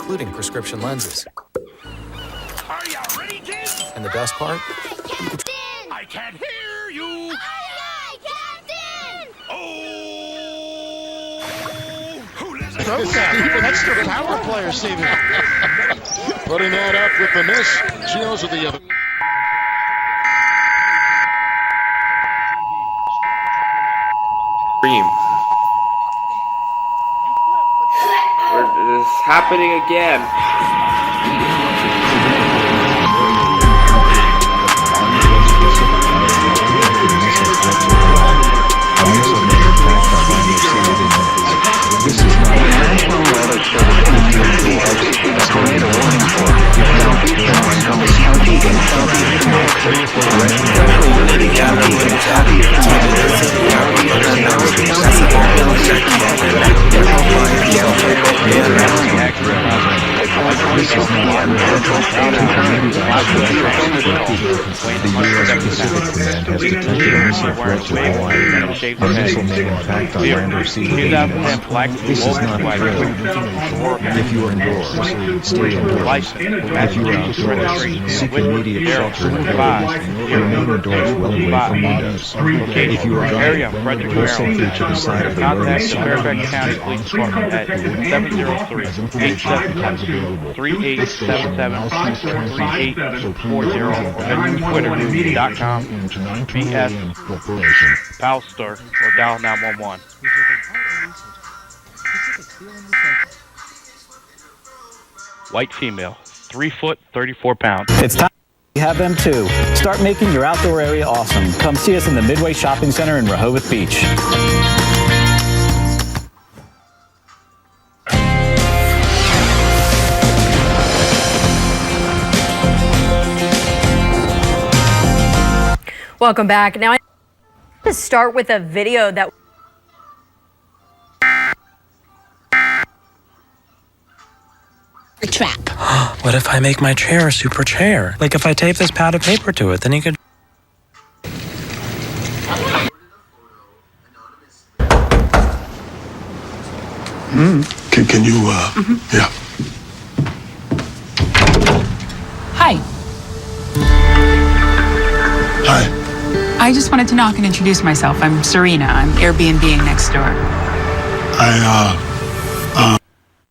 including prescription lenses. Are you ready, kids? And the best part? I can't hear you. Oh, who lives in Steven, that's the power player, Steven. Putting that up with the miss. Shields with the other. It's happening again. This is not a National Weather Service escalate a warning for Southeast Illinois, County, and Southeast New Mexico. Especially Liberty County and Southeast New Mexico. This is not a central the U.S. Pacific Command has detected a missile threat to Hawaii. A missile may impact on land or sea. This is not a drill. If you are indoors, stay indoors. If you are outdoors, seek immediate shelter and remain indoors well away from windows. If you are driving, pull safely to the side of the road. Contact the Fairfax County Police Department at 703-877-3877-3840 or visit twitter.com BS Palster or dial 911. White female, 3 foot, 34 pounds. It's time we have them too. Start making your outdoor area awesome. Come see us in the Midway Shopping Center in Rehoboth Beach. Welcome back. Now, I want to start with a video that trap. What if I make my chair a super chair? Like if I tape this pad of paper to it, then you could... Can you, yeah. Hi. Hi. I just wanted to knock and introduce myself. I'm Serena. I'm Airbnb-ing next door. I